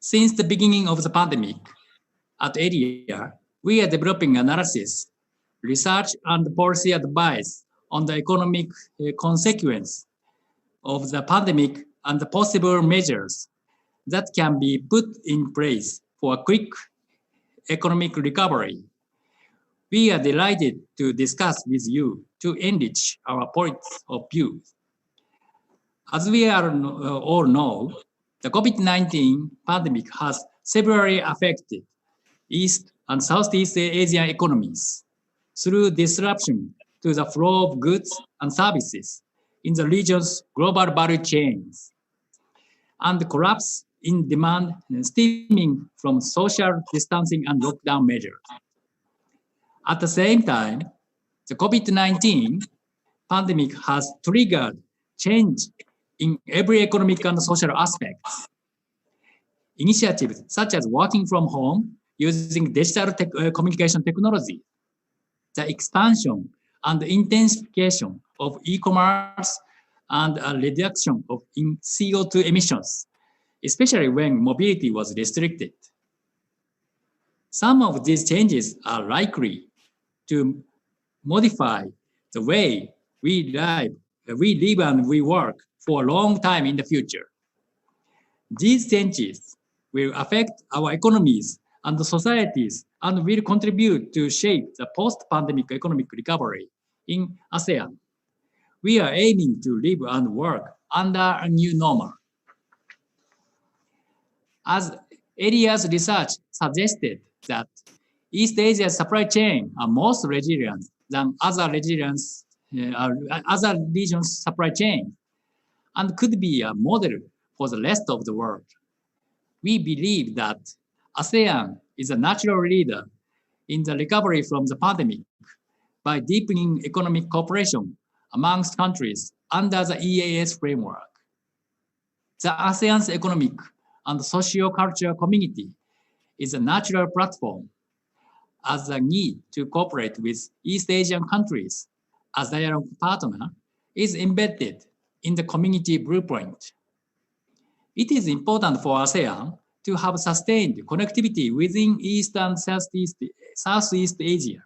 Since the beginning of the pandemic, at AREA, we are developing analysis, research, and policy advice on the economic consequence of the pandemic and the possible measures that can be put in place for a quick economic recovery. We are delighted to discuss with you to enrich our points of view. As we all know, the COVID-19 pandemic has severely affected East and Southeast Asian economies through disruption to the flow of goods and services in the region's global value chains and collapse in demand stemming from social distancing and lockdown measures. At the same time, the COVID-19 pandemic has triggered change in every economic and social aspects. Initiatives such as working from home using digital communication technology, the expansion and intensification of e-commerce, and a reduction of CO2 emissions, especially when mobility was restricted. Some of these changes are likely to modify the way we live and we work for a long time in the future. These changes will affect our economies and the societies and will contribute to shape the post-pandemic economic recovery in ASEAN. We are aiming to live and work under a new normal. As AREA's research suggested that East Asia's supply chain are most resilient than other regions' supply chain and could be a model for the rest of the world. We believe that ASEAN is a natural leader in the recovery from the pandemic by deepening economic cooperation amongst countries under the EAS framework. The ASEAN's economic and socio-cultural community is a natural platform as the need to cooperate with East Asian countries as dialogue partner is embedded in the community blueprint. It is important for ASEAN to have sustained connectivity within East and Southeast Asia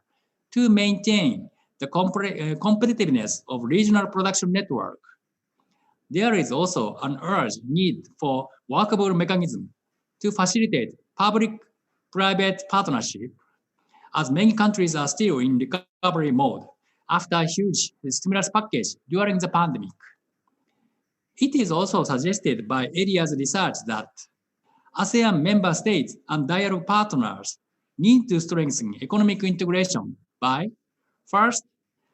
to maintain the competitiveness of regional production network. There is also an urgent need for workable mechanism to facilitate public-private partnership, as many countries are still in recovery mode after a huge stimulus package during the pandemic. It is also suggested by AREA's research that ASEAN member states and dialogue partners need to strengthen economic integration by, first,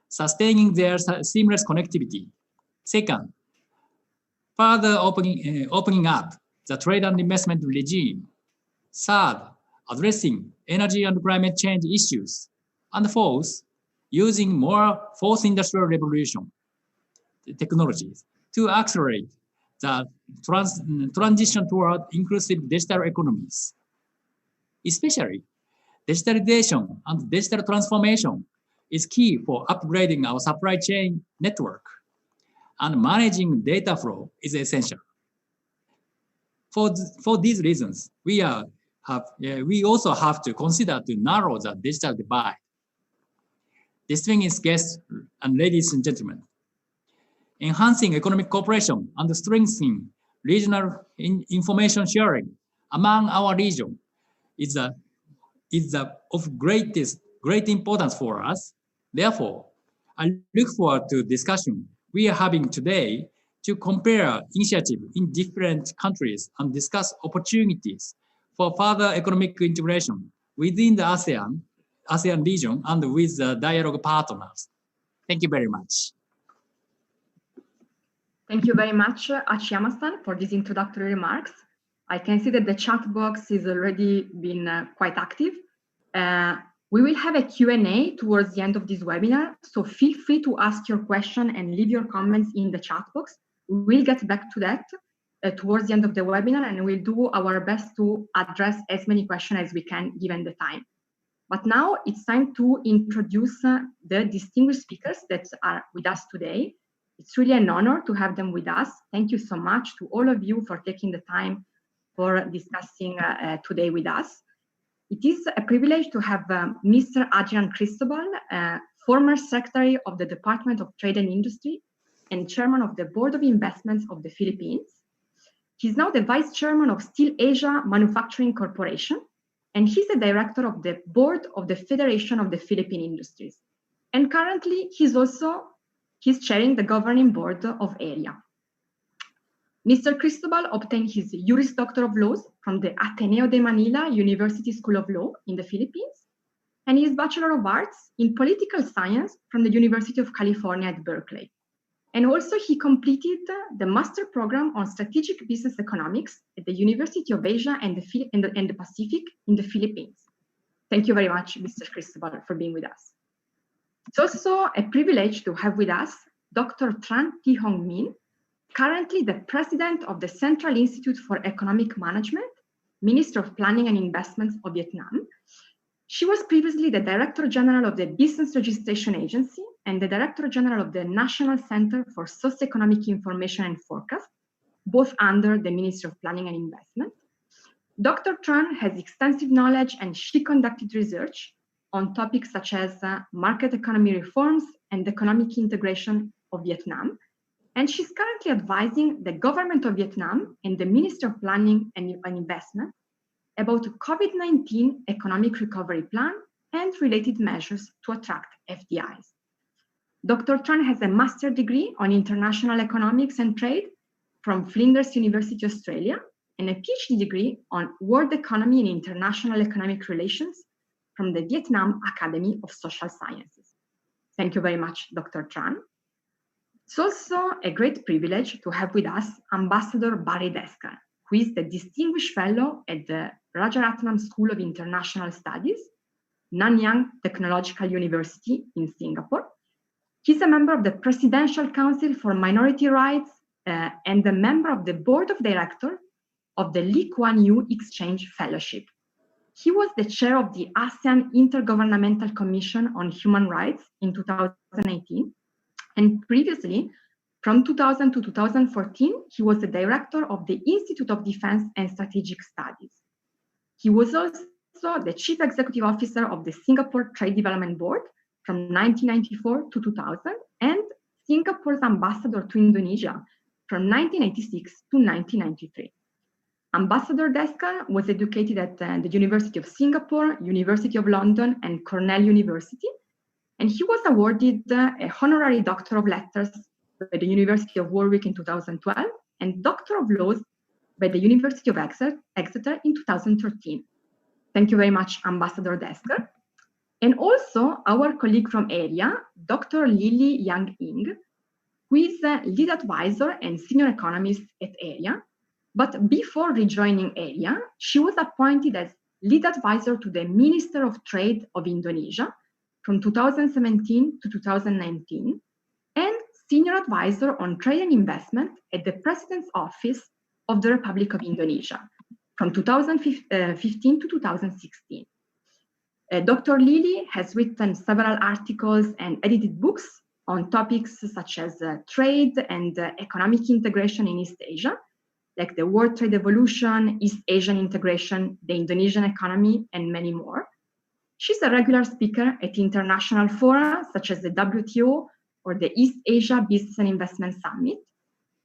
sustaining their seamless connectivity. Second, further opening up the trade and investment regime. Third, addressing energy and climate change issues. And fourth, using more fourth industrial revolution technologies to accelerate the transition toward inclusive digital economies. Especially, digitalization and digital transformation is key for upgrading our supply chain network, and managing data flow is essential. For these reasons, we also have to consider to narrow the digital divide. Distinguished guests and ladies and gentlemen, enhancing economic cooperation and strengthening regional information sharing among our region is of great importance for us. Therefore, I look forward to discussion we are having today to compare initiatives in different countries and discuss opportunities for further economic integration within the ASEAN region and with the dialogue partners. Thank you very much. Thank you very much, Achiyama-san, for these introductory remarks. I can see that the chat box has already been quite active. We will have a Q&A towards the end of this webinar, so feel free to ask your question and leave your comments in the chat box. We'll get back to that towards the end of the webinar, and we'll do our best to address as many questions as we can given the time. But now it's time to introduce the distinguished speakers that are with us today. It's really an honor to have them with us. Thank you so much to all of you for taking the time for discussing today with us. It is a privilege to have Mr. Adrian Cristobal, former Secretary of the Department of Trade and Industry and Chairman of the Board of Investments of the Philippines. He's now the Vice Chairman of Steel Asia Manufacturing Corporation, and he's the Director of the Board of the Federation of the Philippine Industries. And currently, he's chairing the governing board of AREA. Mr. Cristobal obtained his Juris Doctor of Laws from the Ateneo de Manila University School of Law in the Philippines, and his Bachelor of Arts in Political Science from the University of California at Berkeley. And also he completed the Master Program on Strategic Business Economics at the University of Asia and the Pacific in the Philippines. Thank you very much, Mr. Cristobal, for being with us. It's also a privilege to have with us Dr. Tran Thi Hong Min, currently the President of the Central Institute for Economic Management, Minister of Planning and Investments of Vietnam. She was previously the Director General of the Business Registration Agency and the Director General of the National Center for Socioeconomic Information and Forecast, both under the Ministry of Planning and Investment. Dr. Tran has extensive knowledge and she conducted research on topics such as market economy reforms and economic integration of Vietnam. And she's currently advising the government of Vietnam and the Ministry of Planning and Investment about the COVID-19 economic recovery plan and related measures to attract FDIs. Dr. Tran has a master's degree on international economics and trade from Flinders University, Australia, and a PhD degree on world economy and international economic relations from the Vietnam Academy of Social Sciences. Thank you very much, Dr. Tran. It's also a great privilege to have with us Ambassador Barry Desker, who is the Distinguished Fellow at the Rajaratnam School of International Studies, Nanyang Technological University in Singapore. He's a member of the Presidential Council for Minority Rights and a member of the Board of Directors of the Lee Kuan Yew Exchange Fellowship. He was the chair of the ASEAN Intergovernmental Commission on Human Rights in 2018, and previously, from 2000 to 2014, he was the director of the Institute of Defense and Strategic Studies. He was also the chief executive officer of the Singapore Trade Development Board from 1994 to 2000, and Singapore's ambassador to Indonesia from 1986 to 1993. Ambassador Desker was educated at the University of Singapore, University of London, and Cornell University, and he was awarded a honorary Doctor of Letters by the University of Warwick in 2012 and Doctor of Laws by the University of Exeter in 2013. Thank you very much, Ambassador Desker. And also our colleague from AREA, Dr. Lily Yang Ing, who is a lead advisor and senior economist at AREA. But before rejoining AREA, she was appointed as lead advisor to the Minister of Trade of Indonesia from 2017 to 2019, and senior advisor on trade and investment at the President's Office of the Republic of Indonesia from 2015 to 2016. Dr. Lily has written several articles and edited books on topics such as trade and economic integration in East Asia, like the World Trade Evolution, East Asian integration, the Indonesian economy, and many more. She's a regular speaker at international fora such as the WTO or the East Asia Business and Investment Summit,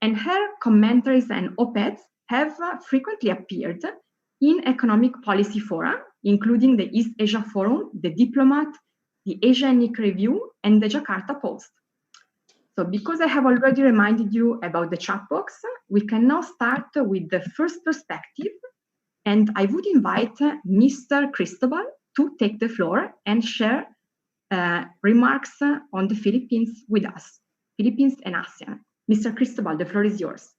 and her commentaries and op-eds have frequently appeared in economic policy fora, including the East Asia Forum, the Diplomat, the Asianic Review, and the Jakarta Post. So because I have already reminded you about the chat box, we can now start with the first perspective, and I would invite Mr. Cristobal to take the floor and share remarks on the Philippines with us, Philippines and ASEAN. Mr. Cristobal, the floor is yours.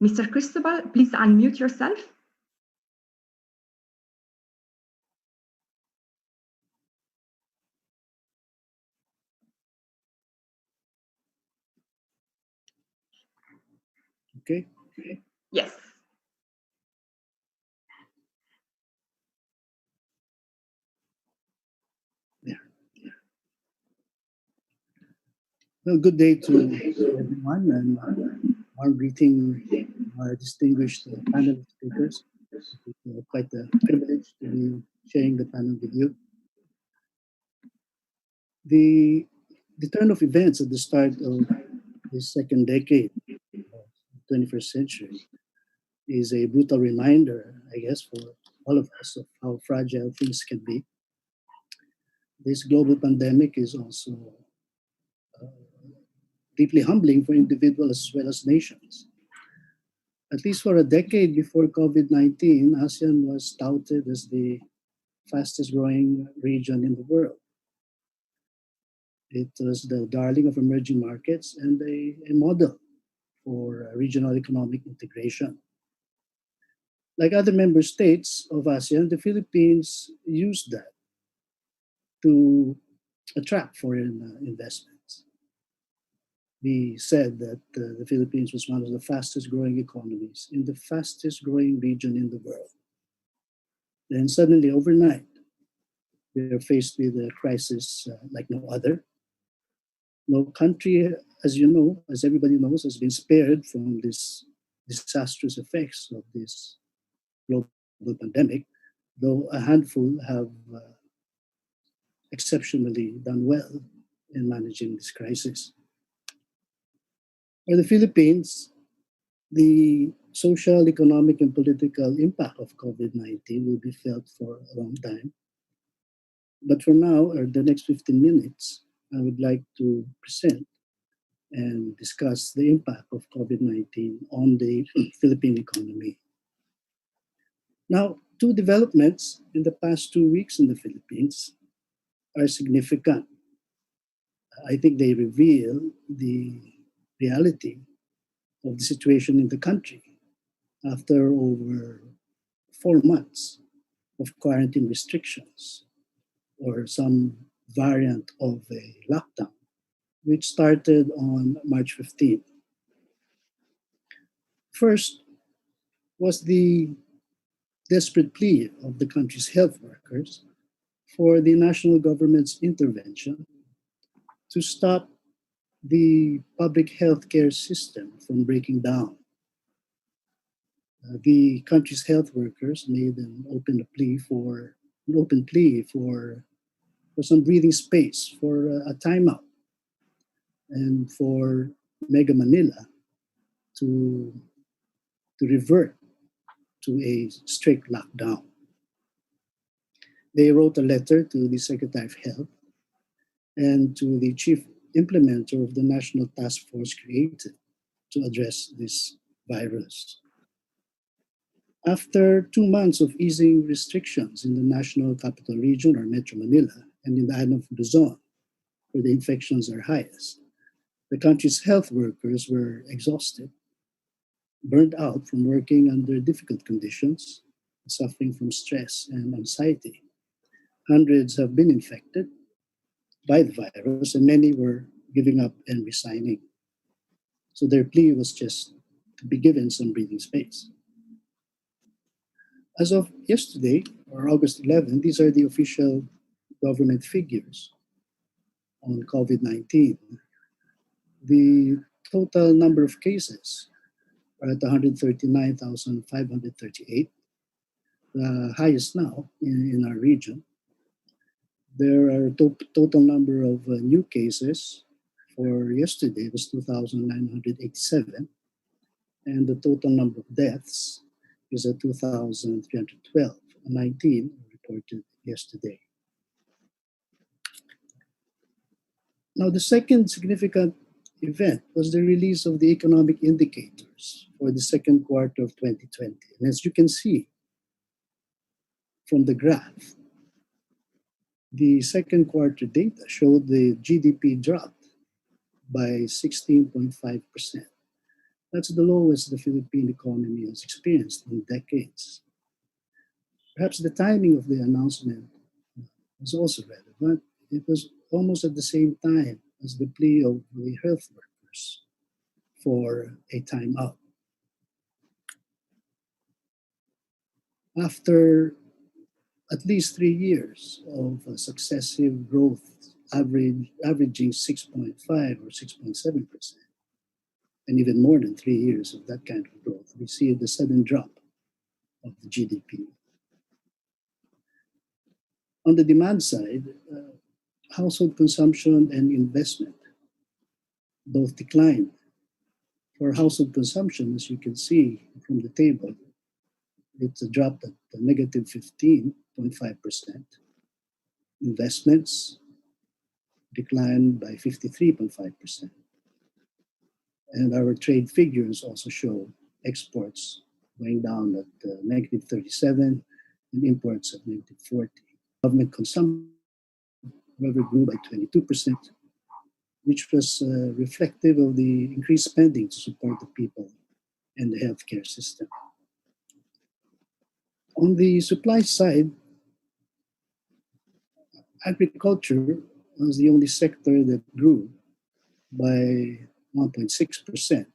Mr. Cristobal, please unmute yourself. Okay. Yes. Yeah. Well, good day to everyone, and warm greeting our distinguished panel of speakers. It's quite a privilege to be sharing the panel with you. The, the turn of events at the start of the second decade of the 21st century is a brutal reminder, I guess, for all of us of how fragile things can be. This global pandemic is also uh, deeply humbling for individuals as well as nations. At least for a decade before COVID-19, ASEAN was touted as the fastest growing region in the world. It was the darling of emerging markets and a model for regional economic integration. Like other member states of ASEAN, the Philippines used that to attract foreign investments. We said that the Philippines was one of the fastest growing economies in the fastest growing region in the world. Then suddenly, overnight, we are faced with a crisis like no other. No country, as you know, as everybody knows, has been spared from this disastrous effects of this global pandemic, though a handful have exceptionally done well in managing this crisis. For the Philippines, the social, economic, and political impact of COVID-19 will be felt for a long time. But for now, or the next 15 minutes, I would like to present and discuss the impact of COVID-19 on the Philippine economy. Now, two developments in the past 2 weeks in the Philippines are significant. I think they reveal the reality of the situation in the country after over 4 months of quarantine restrictions or some variant of a lockdown, which started on March 15th. First was the desperate plea of the country's health workers for the national government's intervention to stop the public health care system from breaking down. The country's health workers made an open plea for some breathing space, for a timeout, and for Mega Manila to revert to a strict lockdown. They wrote a letter to the Secretary of Health and to the chief implementer of the national task force created to address this virus. After 2 months of easing restrictions in the National Capital Region or Metro Manila and in the island of Luzon, where the infections are highest, the country's health workers were exhausted, burned out from working under difficult conditions, suffering from stress and anxiety. Hundreds have been infected by the virus, and many were giving up and resigning. So their plea was just to be given some breathing space. As of yesterday, or August 11, these are the official government figures on COVID 19. The total number of cases are at 139,538, the highest now in our region. There are total number of new cases for yesterday was 2,987, and the total number of deaths is at 2,312, 19 reported yesterday. Now, the second significant event was the release of the economic indicators for the second quarter of 2020. And as you can see from the graph, the second quarter data showed the GDP dropped by 16.5%. That's the lowest the Philippine economy has experienced in decades. Perhaps the timing of the announcement was also relevant. It was almost at the same time as the plea of the health workers for a timeout. After at least 3 years of successive growth averaging 6.5 or 6.7%, and even more than 3 years of that kind of growth, we see the sudden drop of the GDP. On the demand side, household consumption and investment both declined. For household consumption, as you can see from the table, it's a drop at negative 15.5%. Investments declined by 53.5%. And our trade figures also show exports going down at negative 37 and imports at negative 40. Government consumption, however, grew by 22%, which was reflective of the increased spending to support the people and the healthcare system. On the supply side, agriculture was the only sector that grew by 1.6%.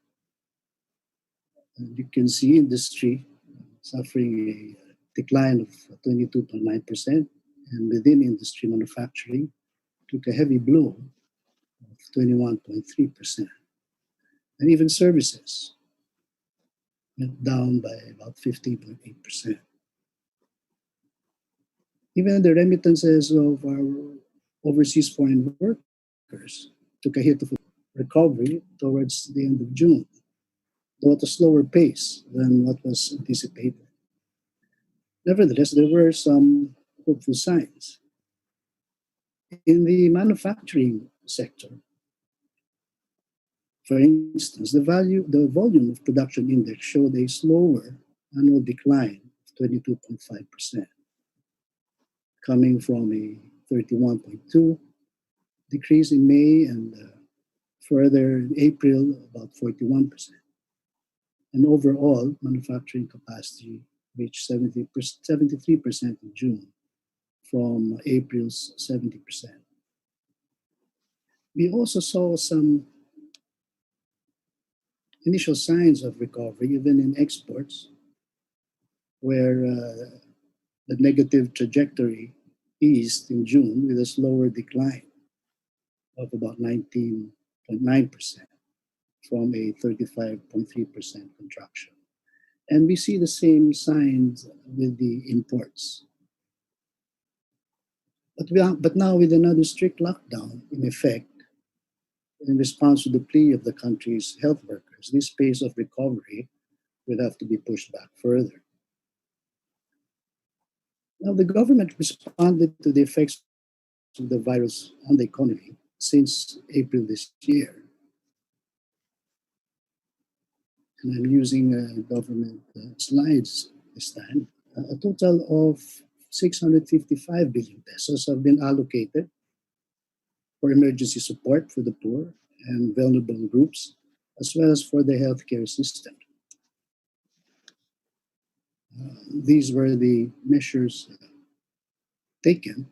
And you can see industry suffering a decline of 22.9%, and within industry, manufacturing took a heavy blow of 21.3%. And even services went down by about 15.8%. Even the remittances of our overseas foreign workers took a hit of recovery towards the end of June, though at a slower pace than what was anticipated. Nevertheless, there were some hopeful signs. In the manufacturing sector, for instance, the volume of production index showed a slower annual decline of 22.5%, coming from a 31.2 decrease in May and further in April, about 41%. And overall, manufacturing capacity reached 73% in June from April's 70%. We also saw some initial signs of recovery, even in exports, where the negative trajectory eased in June with a slower decline of about 19.9% from a 35.3% contraction. And we see the same signs with the imports. But now with another strict lockdown in effect, in response to the plea of the country's health workers, this pace of recovery will have to be pushed back further. Now, the government responded to the effects of the virus on the economy since April this year. And I'm using government slides this time. A total of 655 billion pesos have been allocated for emergency support for the poor and vulnerable groups, as well as for the healthcare system. These were the measures taken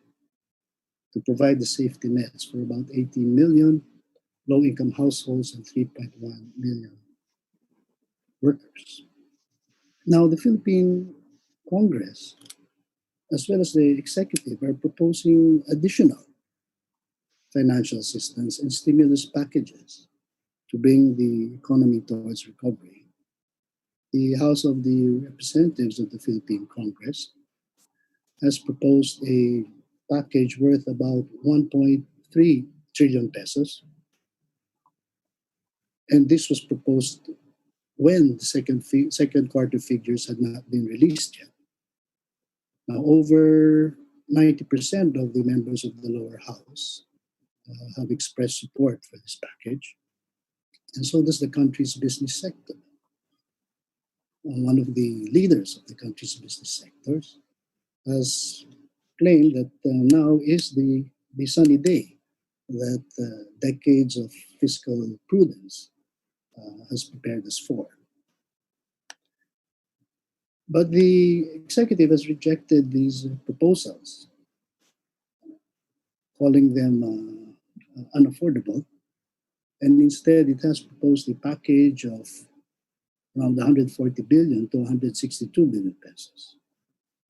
to provide the safety nets for about 18 million low-income households and 3.1 million workers. Now, the Philippine Congress, as well as the executive, are proposing additional financial assistance and stimulus packages to bring the economy towards recovery. The House of the Representatives of the Philippine Congress has proposed a package worth about 1.3 trillion pesos. And this was proposed when the second quarter figures had not been released yet. Now, over 90% of the members of the lower house have expressed support for this package, and so does the country's business sector. One of the leaders of the country's business sectors has claimed that now is the sunny day that decades of fiscal prudence has prepared us for. But the executive has rejected these proposals, calling them unaffordable, and instead it has proposed a package of around 140 billion to 162 billion pesos.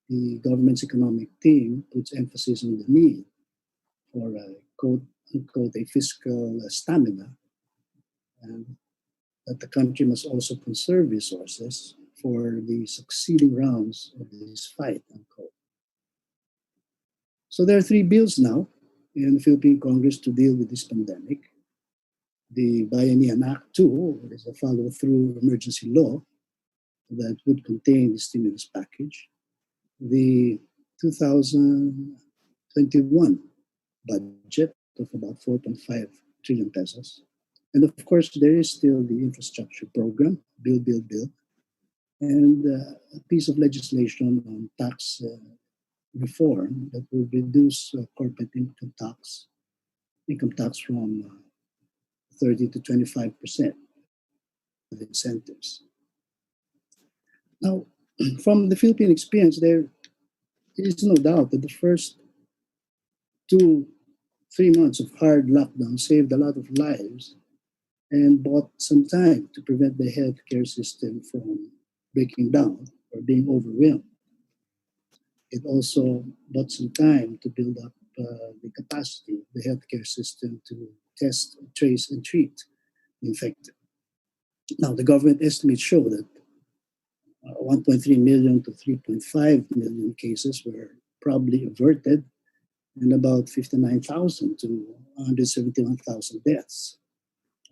The government's economic team puts emphasis on the need for quote unquote, a fiscal stamina, and that the country must also conserve resources for the succeeding rounds of this fight, unquote. So there are 3 bills now in the Philippine Congress to deal with this pandemic. The Bayanihan Act 2 is a follow-through emergency law that would contain the stimulus package. The 2021 budget of about 4.5 trillion pesos. And of course, there is still the infrastructure program, Bill, and a piece of legislation on tax reform that will reduce corporate income tax from 30 to 25% of incentives. Now, from the Philippine experience, there is no doubt that the first 2-3 months of hard lockdown saved a lot of lives and bought some time to prevent the healthcare system from breaking down or being overwhelmed. It also bought some time to build up the capacity of the healthcare system to test, trace, and treat the infected. Now, the government estimates show that 1.3 million to 3.5 million cases were probably averted, and about 59,000 to 171,000 deaths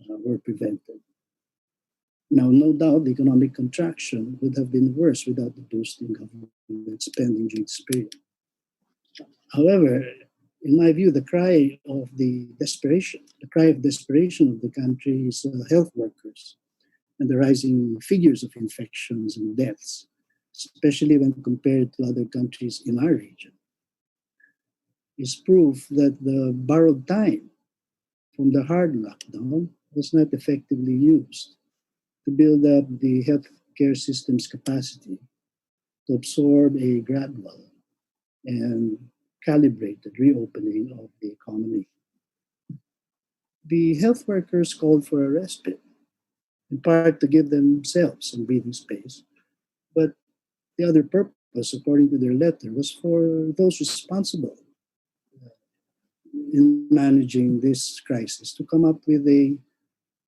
were prevented. Now, no doubt the economic contraction would have been worse without the boost in government spending during this period. However, in my view, the cry of desperation of the country's health workers and the rising figures of infections and deaths, especially when compared to other countries in our region, is proof that the borrowed time from the hard lockdown was not effectively used to build up the healthcare system's capacity to absorb a gradual and calibrated reopening of the economy. The health workers called for a respite, in part to give themselves some breathing space, but the other purpose, according to their letter, was for those responsible in managing this crisis to come up with a,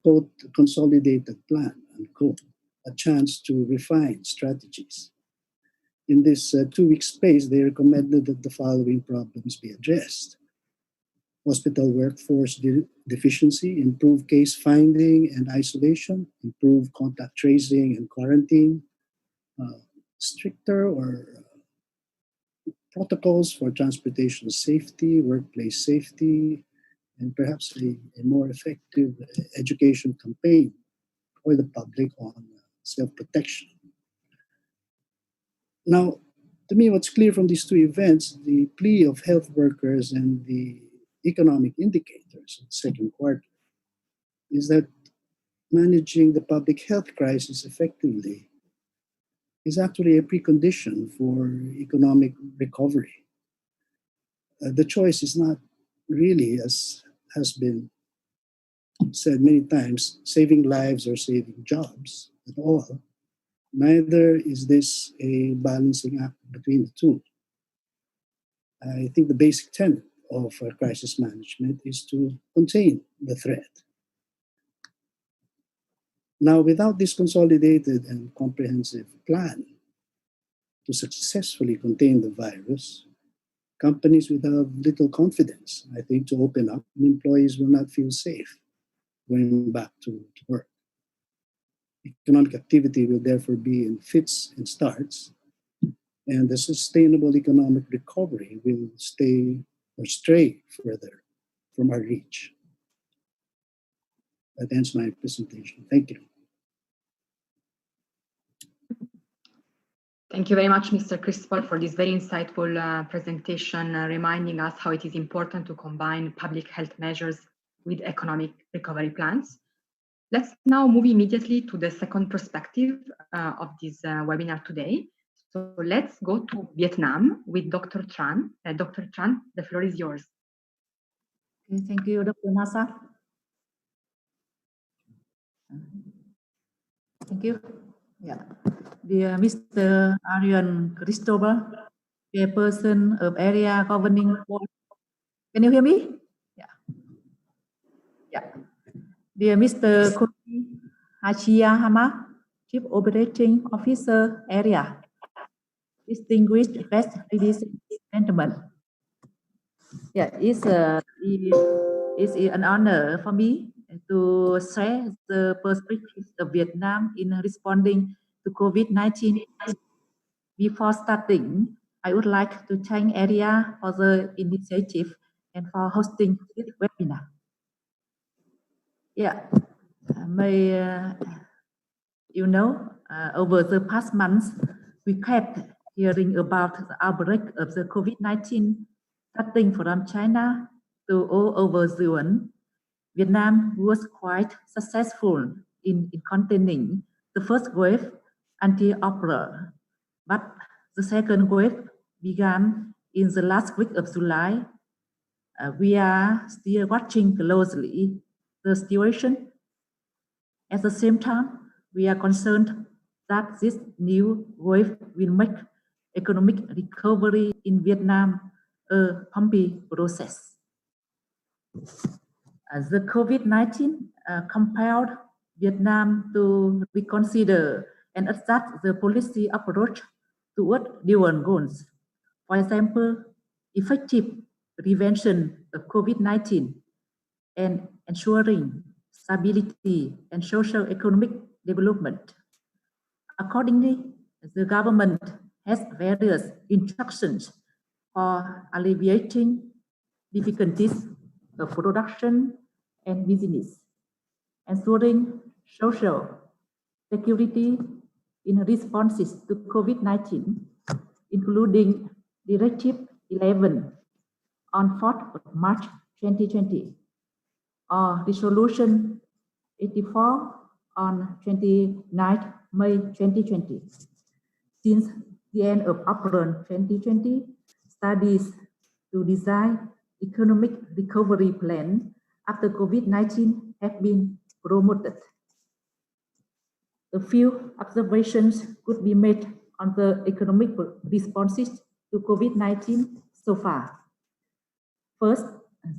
quote, consolidated plan, unquote, a chance to refine strategies. In this 2-week space, they recommended that the following problems be addressed: hospital workforce deficiency, improve case finding and isolation, improve contact tracing and quarantine, stricter or protocols for transportation safety, workplace safety, and perhaps a more effective education campaign for the public on self-protection. Now, to me, what's clear from these 2 events, the plea of health workers and the economic indicators of the second quarter, is that managing the public health crisis effectively is actually a precondition for economic recovery. The choice is not really, as has been said many times, saving lives or saving jobs at all. Neither is this a balancing act between the two. I think the basic tenet of crisis management is to contain the threat. Now, without this consolidated and comprehensive plan to successfully contain the virus, companies will have little confidence, I think, to open up, and employees will not feel safe going back to work. Economic activity will therefore be in fits and starts, and the sustainable economic recovery will stay or stray further from our reach. That ends my presentation. Thank you. Thank you very much, Mr. Cristobal, for this very insightful presentation, reminding us how it is important to combine public health measures with economic recovery plans. Let's now move immediately to the second perspective of this webinar today. So let's go to Vietnam with Dr. Tran. Dr. Tran, the floor is yours. Okay, thank you, Dr. Nasa. Thank you. Yeah. Dear Mr. Adrian Cristobal, Chairperson of Area Governing Board. Can you hear me? Yeah. Dear Mr. Koji Hachiyama, Chief Operating Officer Area, distinguished guests, ladies and gentlemen. Yeah, it's an honor for me to share the perspectives of Vietnam in responding to COVID-19. Before starting, I would like to thank AREA for the initiative and for hosting this webinar. Yeah, over the past months, we kept hearing about the outbreak of the COVID-19, starting from China to all over the world. Vietnam was quite successful in containing the first wave until April, but the second wave began in the last week of July. We are still watching closely the situation. At the same time, we are concerned that this new wave will make economic recovery in Vietnam a bumpy process. The COVID-19 compelled Vietnam to reconsider and adjust the policy approach toward dual goals. For example, effective prevention of COVID-19 and ensuring stability and social economic development. Accordingly, the government has various instructions for alleviating difficulties of production and business, ensuring social security in responses to COVID-19, including Directive 11 on 4th of March 2020, or Resolution 84 on 29th May 2020. Since the end of April 2020, studies to design economic recovery plan after COVID-19 have been promoted. A few observations could be made on the economic responses to COVID-19 so far. First,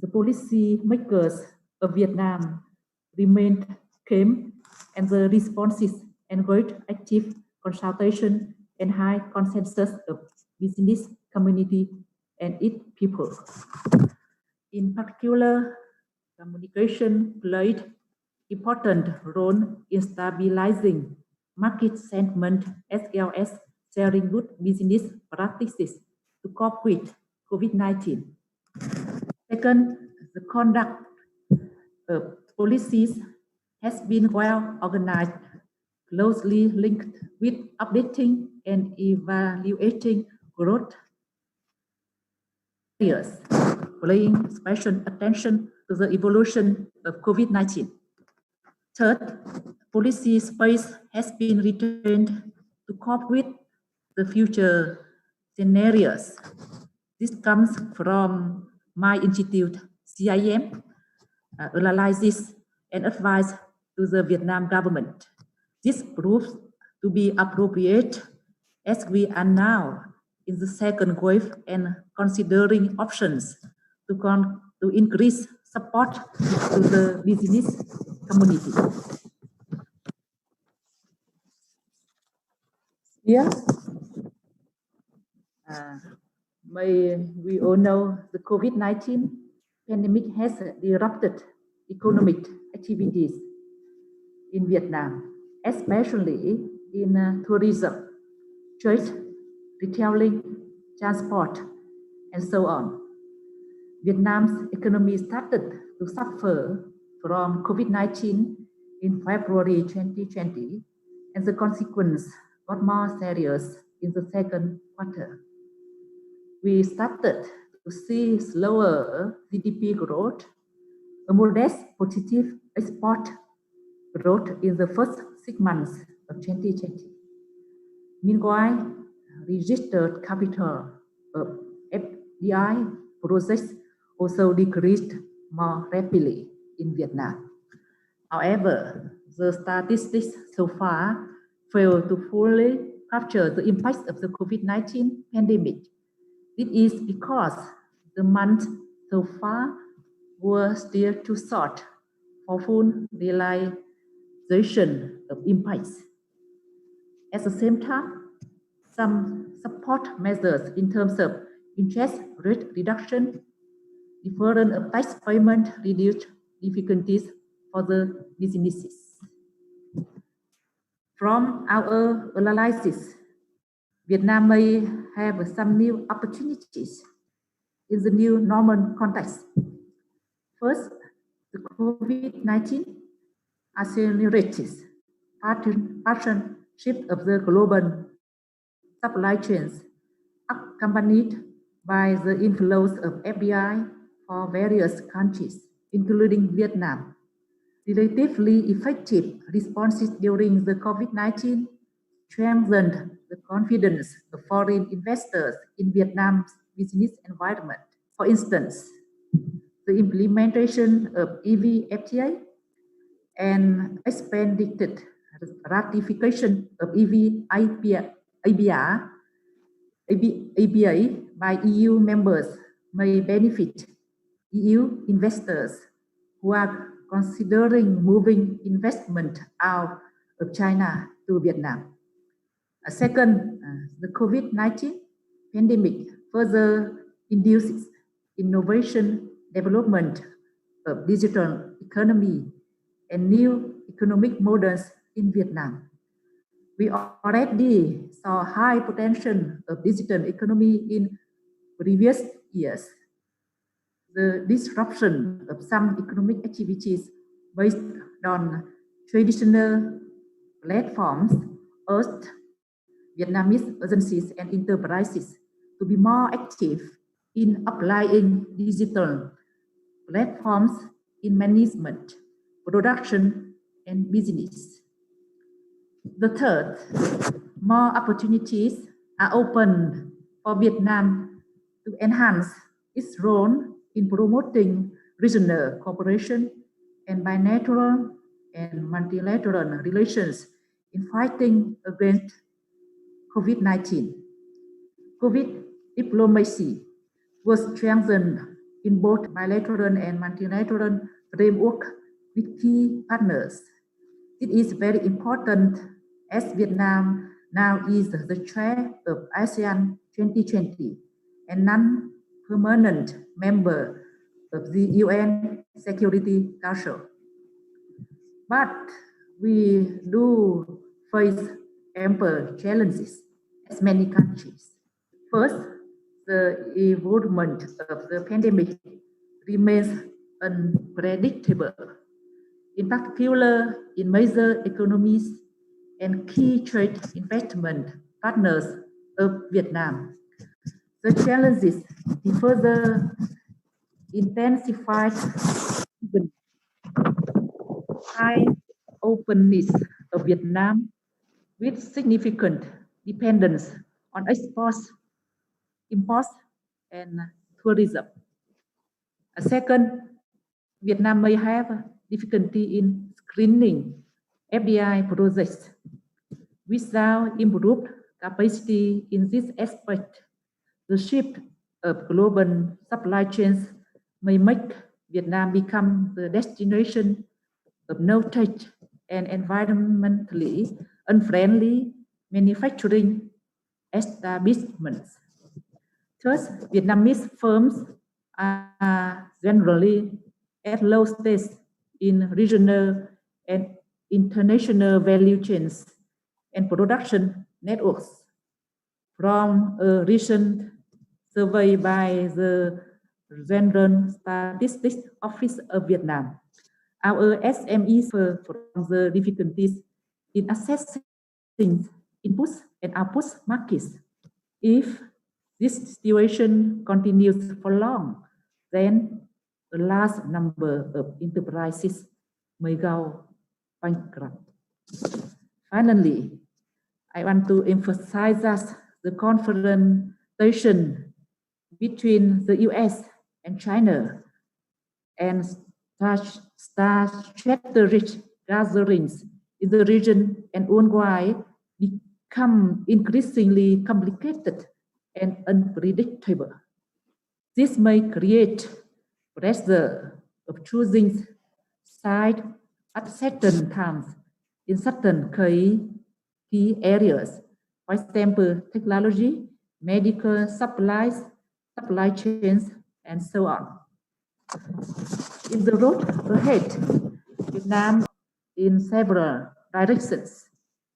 the policy makers of Vietnam remained calm, and the responses encouraged active consultation and high consensus of business community and its people. In particular, communication played important role in stabilizing market sentiment as well as sharing good business practices to cope with COVID-19. Second, the conduct of policies has been well organized, closely linked with updating and evaluating growth areas, paying special attention to the evolution of COVID-19. Third, policy space has been retained to cope with the future scenarios. This comes from my institute, CIM, analysis and advice to the Vietnam government. This proves to be appropriate as we are now in the second wave and considering options to increase support to the business community. Yes. We all know the COVID-19 pandemic has disrupted economic activities in Vietnam, especially in tourism, trade, retailing, transport, and so on. Vietnam's economy started to suffer from COVID-19 in February 2020, and the consequence got more serious in the second quarter. We started to see slower GDP growth, a modest positive export growth in the first 6 months of 2020. Meanwhile, registered capital of FDI projects also decreased more rapidly in Vietnam. However, the statistics so far fail to fully capture the impacts of the COVID-19 pandemic. It is because the months so far were still too short for full realization of impacts. At the same time, some support measures in terms of interest rate reduction, deferral of tax payment reduced difficulties for the businesses. From our analysis, Vietnam may have some new opportunities in the new normal context. First, the COVID-19 accelerates partnership of the global supply chains, accompanied by the inflows of FDI for various countries, including Vietnam. Relatively effective responses during the COVID-19 strengthened the confidence of foreign investors in Vietnam's business environment. For instance, the implementation of EV FTA and expanded ratification of EV APA by EU members may benefit EU investors who are considering moving investment out of China to Vietnam. Second, the COVID-19 pandemic further induces innovation, development of digital economy and new economic models in Vietnam. We already saw high potential of digital economy in previous years. The disruption of some economic activities based on traditional platforms urged Vietnamese agencies and enterprises to be more active in applying digital platforms in management, production, and business. The third, more opportunities are open for Vietnam to enhance its role in promoting regional cooperation and bilateral and multilateral relations in fighting against COVID-19. COVID diplomacy was strengthened in both bilateral and multilateral framework with key partners. It is very important as Vietnam now is the chair of ASEAN 2020 and non-permanent member of the UN Security Council. But we do face ample challenges as many countries. First, the evolvement of the pandemic remains unpredictable, in particular in major economies and key trade investment partners of Vietnam. The challenges be further intensified given high openness of Vietnam with significant dependence on exports, imports, and tourism. Second, Vietnam may have difficulty in screening FDI projects. Without improved capacity in this aspect, the shift of global supply chains may make Vietnam become the destination of no-touch and environmentally unfriendly manufacturing establishments. Thus, Vietnamese firms are generally at low stakes in regional and international value chains and production networks. From a recent survey by the General Statistics Office of Vietnam, our SMEs suffer from the difficulties in accessing inputs and outputs markets. If this situation continues for long, then a large number of enterprises may go bankrupt. Finally, I want to emphasize that the confrontation between the US and China and strategic gatherings in the region and worldwide become increasingly complicated and unpredictable. This may create pressure of choosing side at certain times in certain key areas. For example, technology, medical supplies, supply chains, and so on. In the road ahead, Vietnam in several directions.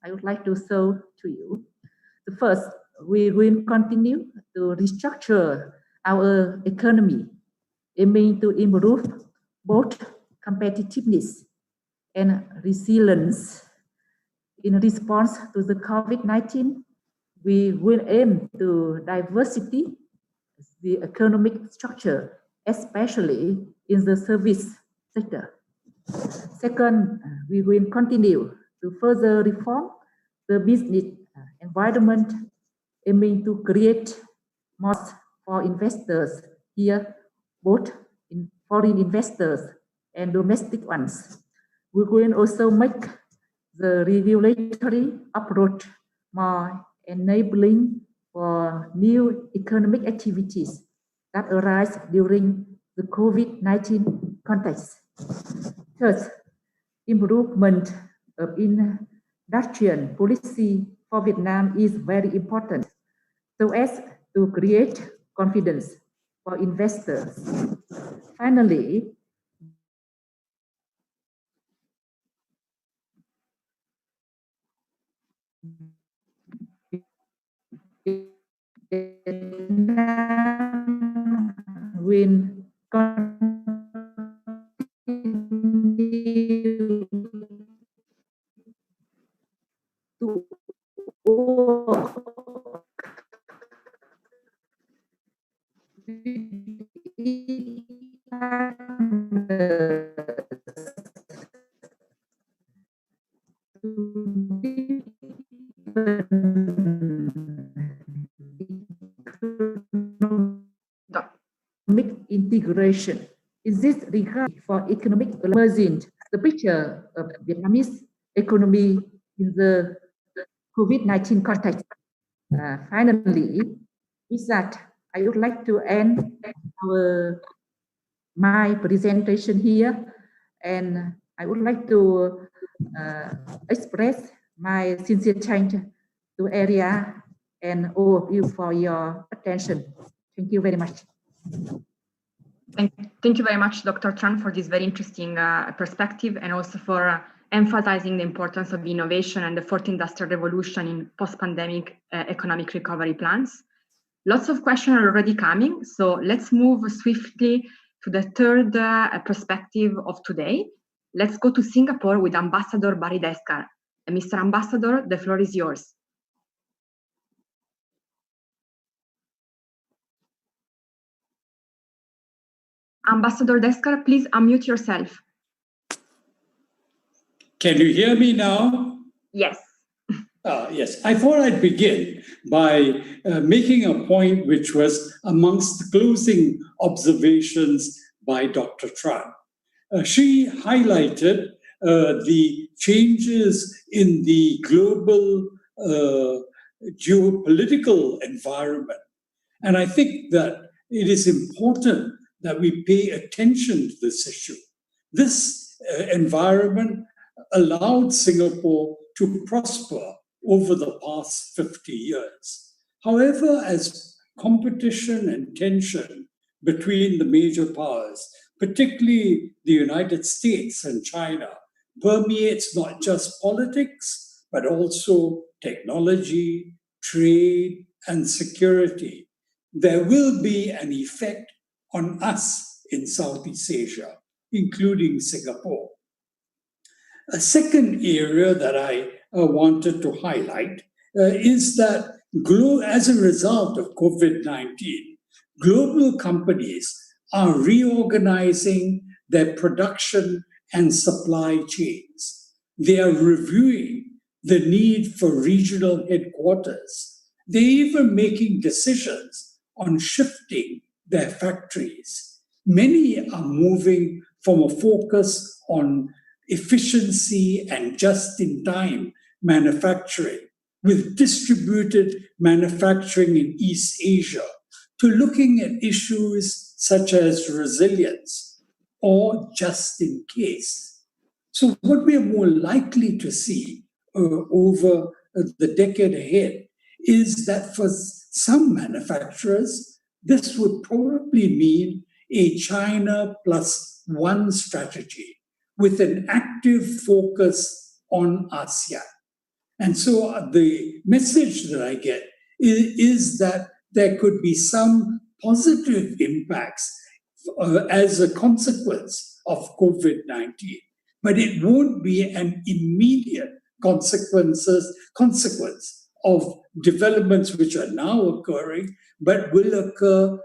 I would like to show to you. The first, we will continue to restructure our economy, aiming to improve both competitiveness and resilience. In response to the COVID-19, we will aim to diversity the economic structure, especially in the service sector. Second, we will continue to further reform the business environment, aiming to create more for investors here, both in foreign investors and domestic ones. We will also make the regulatory approach more enabling for new economic activities that arise during the COVID-19 context. Third, improvement of industrial policy for Vietnam is very important so as to create confidence for investors. Finally, Vietnam will continue to economic integration. In this regard, for economic emergence, the picture of Vietnamese economy in the COVID-19 context. Finally, with that, I would like to end my presentation here, and I would like to express my sincere thanks to Area and all of you for your attention. Thank you very much. Thank you very much, Dr. Tran, for this very interesting perspective, and also for emphasizing the importance of innovation and the fourth industrial revolution in post-pandemic economic recovery plans. Lots of questions are already coming, so let's move swiftly to the third perspective of today. Let's go to Singapore with Ambassador Barry Deskar. Mr. Ambassador, the floor is yours. Ambassador Deskar, please unmute yourself. Can you hear me now? Yes. Yes. I thought I'd begin by making a point which was amongst the closing observations by Dr. Tran. She highlighted the changes in the global geopolitical environment. And I think that it is important that we pay attention to this issue. This environment allowed Singapore to prosper over the past 50 years. However, as competition and tension between the major powers, particularly the United States and China, permeates not just politics, but also technology, trade, and security, there will be an effect on us in Southeast Asia, including Singapore. A second area that I wanted to highlight is that as a result of COVID-19, global companies are reorganizing their production and supply chains. They are reviewing the need for regional headquarters. They're even making decisions on shifting their factories. Many are moving from a focus on efficiency and just-in-time manufacturing with distributed manufacturing in East Asia to looking at issues such as resilience or just in case. So what we are more likely to see over the decade ahead is that for some manufacturers, this would probably mean a China plus one strategy with an active focus on ASEAN. And so the message that I get is that there could be some positive impacts as a consequence of COVID-19, but it won't be an immediate consequence of developments which are now occurring, but will occur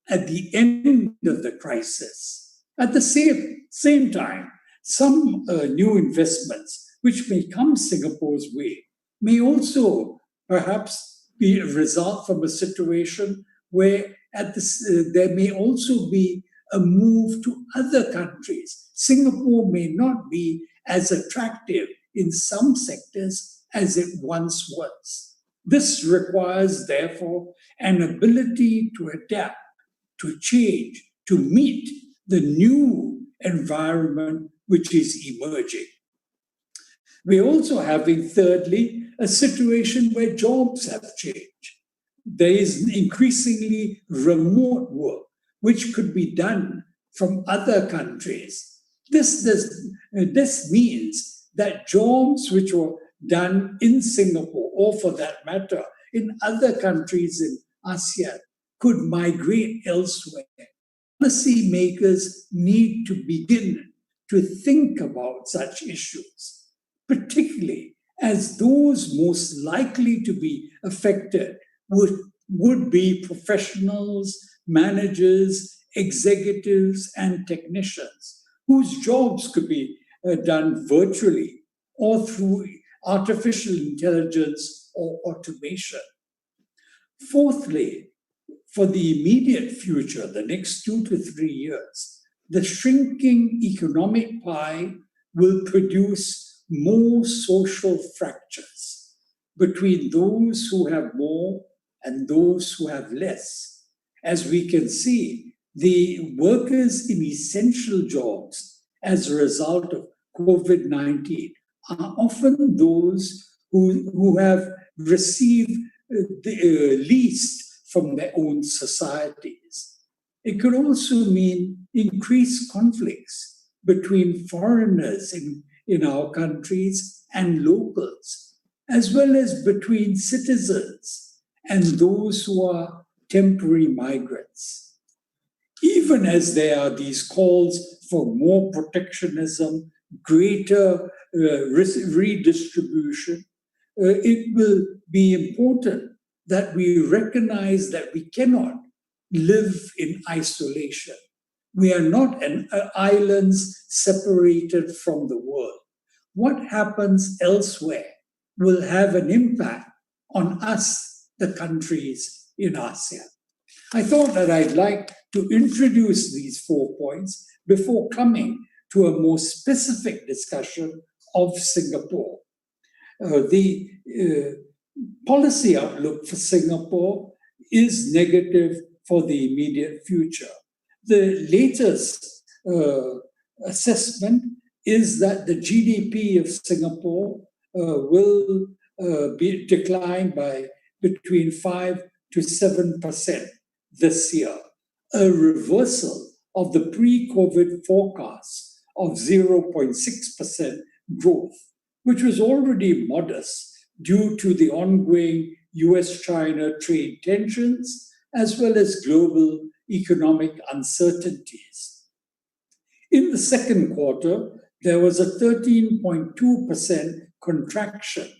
at the end of the crisis. At the same time, some new investments which may come Singapore's way may also perhaps be a result from a situation where there may also be a move to other countries. Singapore may not be as attractive in some sectors as it once was. This requires, therefore, an ability to adapt, to change, to meet the new environment which is emerging. We're also having, thirdly, a situation where jobs have changed. There is increasingly remote work, which could be done from other countries. This means that jobs which were done in Singapore, or for that matter, in other countries in ASEAN, could migrate elsewhere. Policymakers need to begin to think about such issues, particularly as those most likely to be affected would be professionals, managers, executives, and technicians whose jobs could be done virtually or through artificial intelligence or automation. Fourthly, for the immediate future, the next 2 to 3 years, the shrinking economic pie will produce more social fractures between those who have more and those who have less. As we can see, the workers in essential jobs as a result of COVID-19 are often those who have received the least from their own societies. It could also mean increased conflicts between foreigners in our countries and locals, as well as between citizens and those who are temporary migrants. Even as there are these calls for more protectionism, greater redistribution, it will be important that we recognize that we cannot live in isolation. We are not islands separated from the world. What happens elsewhere will have an impact on us, the countries in ASEAN. I thought that I'd like to introduce these 4 points before coming to a more specific discussion of Singapore. The policy outlook for Singapore is negative for the immediate future. The latest assessment is that the GDP of Singapore will be declined by between 5 to 7% this year, a reversal of the pre-COVID forecast of 0.6% growth, which was already modest due to the ongoing US-China trade tensions, as well as global economic uncertainties. In the second quarter, there was a 13.2% contraction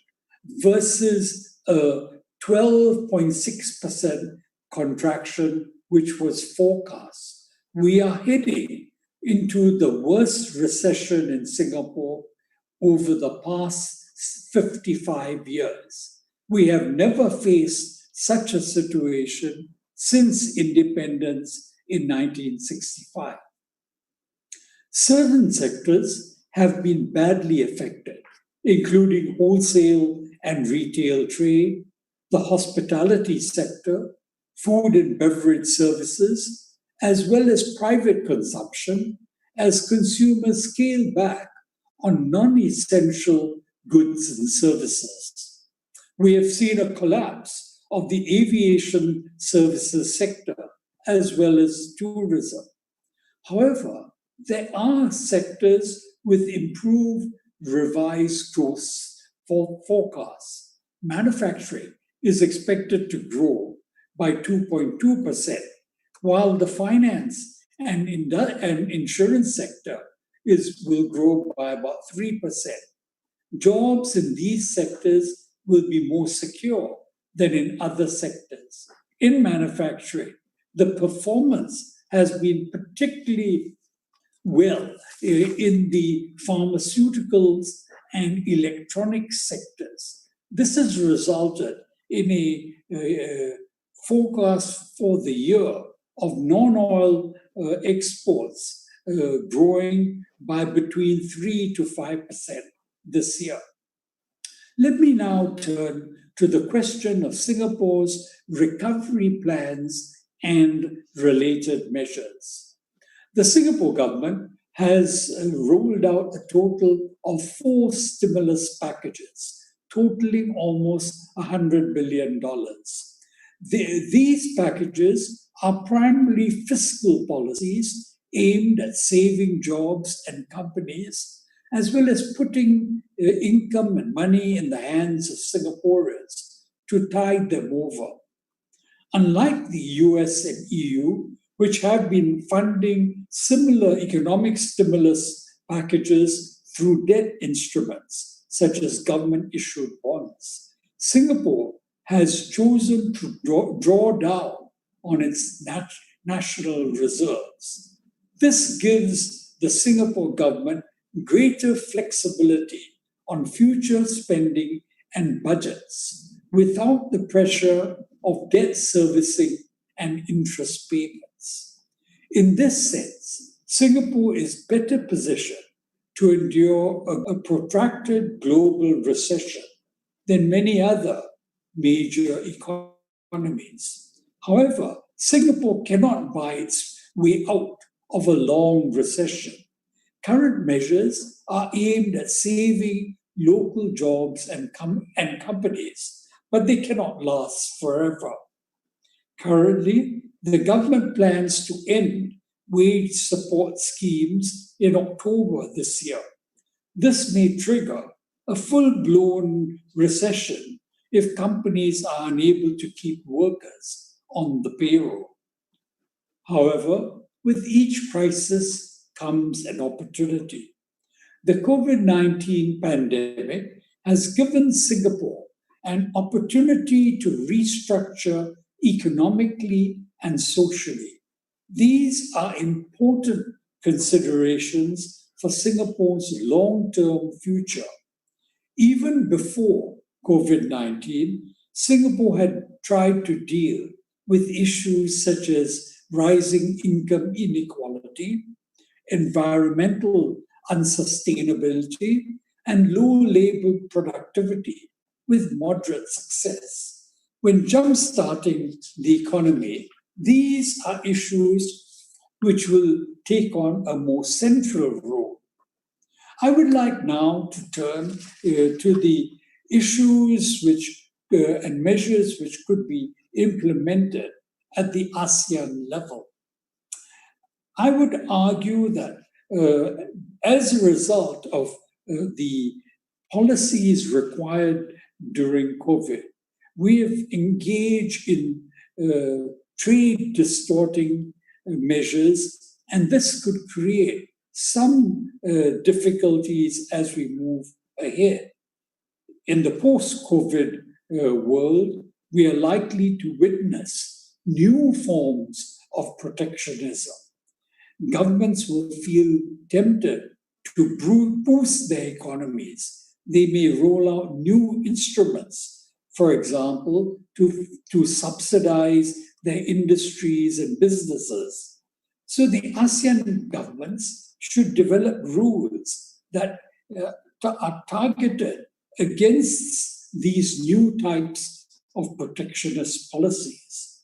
versus a 12.6% contraction which was forecast. We are heading into the worst recession in Singapore over the past 55 years. We have never faced such a situation since independence in 1965. Certain sectors have been badly affected, including wholesale and retail trade, the hospitality sector, food and beverage services, as well as private consumption, as consumers scale back on non-essential goods and services. We have seen a collapse of the aviation services sector as well as tourism. However, there are sectors with improved revised growth forecasts. Manufacturing is expected to grow by 2.2%, while the finance and insurance sector will grow by about 3%. Jobs in these sectors will be more secure than in other sectors. In manufacturing, the performance has been particularly well in the pharmaceuticals and electronics sectors. This has resulted in a forecast for the year of non-oil exports growing by between 3 to 5% this year. Let me now turn to the question of Singapore's recovery plans and related measures. The Singapore government has rolled out a total of 4 stimulus packages, totaling almost $100 billion. These packages are primarily fiscal policies aimed at saving jobs and companies, as well as putting income and money in the hands of Singaporeans to tide them over. Unlike the US and EU, which have been funding similar economic stimulus packages through debt instruments, such as government-issued bonds, Singapore has chosen to draw down on its national reserves. This gives the Singapore government greater flexibility on future spending and budgets without the pressure of debt servicing and interest payments. In this sense, Singapore is better positioned to endure a protracted global recession than many other major economies. However, Singapore cannot buy its way out of a long recession. Current measures are aimed at saving local jobs and companies, but they cannot last forever. Currently, the government plans to end wage support schemes in October this year. This may trigger a full-blown recession if companies are unable to keep workers on the payroll. However, with each crisis comes an opportunity. The COVID-19 pandemic has given Singapore an opportunity to restructure economically and socially. These are important considerations for Singapore's long-term future. Even before COVID-19, Singapore had tried to deal with issues such as rising income inequality, environmental unsustainability, and low labor productivity with moderate success. When jump-starting the economy, these are issues which will take on a more central role. I would like now to turn to the issues and measures which could be implemented at the ASEAN level. I would argue that as a result of the policies required during COVID, we have engaged in trade distorting measures, and this could create some difficulties as we move ahead. In the post-COVID world, we are likely to witness new forms of protectionism. Governments will feel tempted to boost their economies. They may roll out new instruments, for example, to subsidize their industries and businesses. So the ASEAN governments should develop rules that are targeted against these new types of protectionist policies.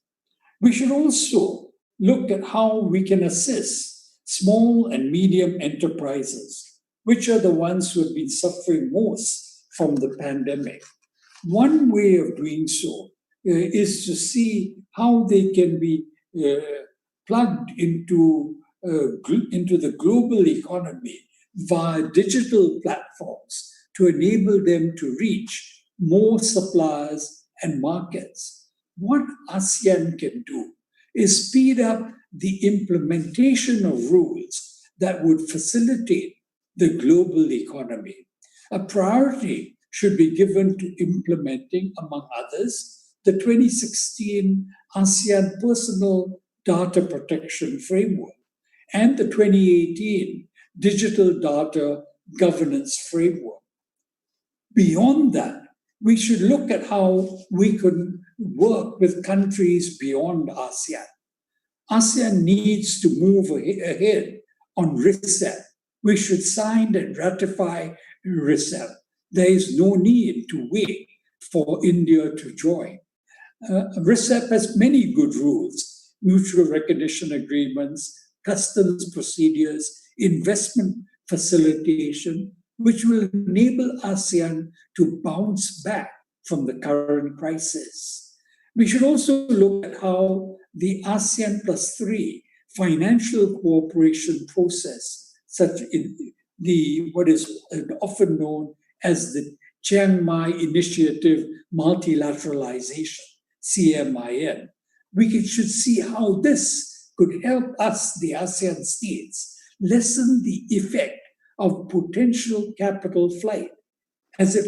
We should also look at how we can assist small and medium enterprises which are the ones who have been suffering most from the pandemic. One way of doing so is to see how they can be plugged into the global economy via digital platforms to enable them to reach more suppliers and markets. What ASEAN can do is speed up the implementation of rules that would facilitate the global economy. A priority should be given to implementing, among others, the 2016 ASEAN Personal Data Protection Framework and the 2018 Digital Data Governance Framework. Beyond that, we should look at how we could work with countries beyond ASEAN. ASEAN needs to move ahead on RCEP. We should sign and ratify RCEP. There is no need to wait for India to join. RCEP has many good rules: mutual recognition agreements, customs procedures, investment facilitation, which will enable ASEAN to bounce back from the current crisis. We should also look at how the ASEAN +3 financial cooperation process, such in what is often known as the Chiang Mai Initiative Multilateralization, CMIN. We should see how this could help us, the ASEAN states, lessen the effect of potential capital flight as it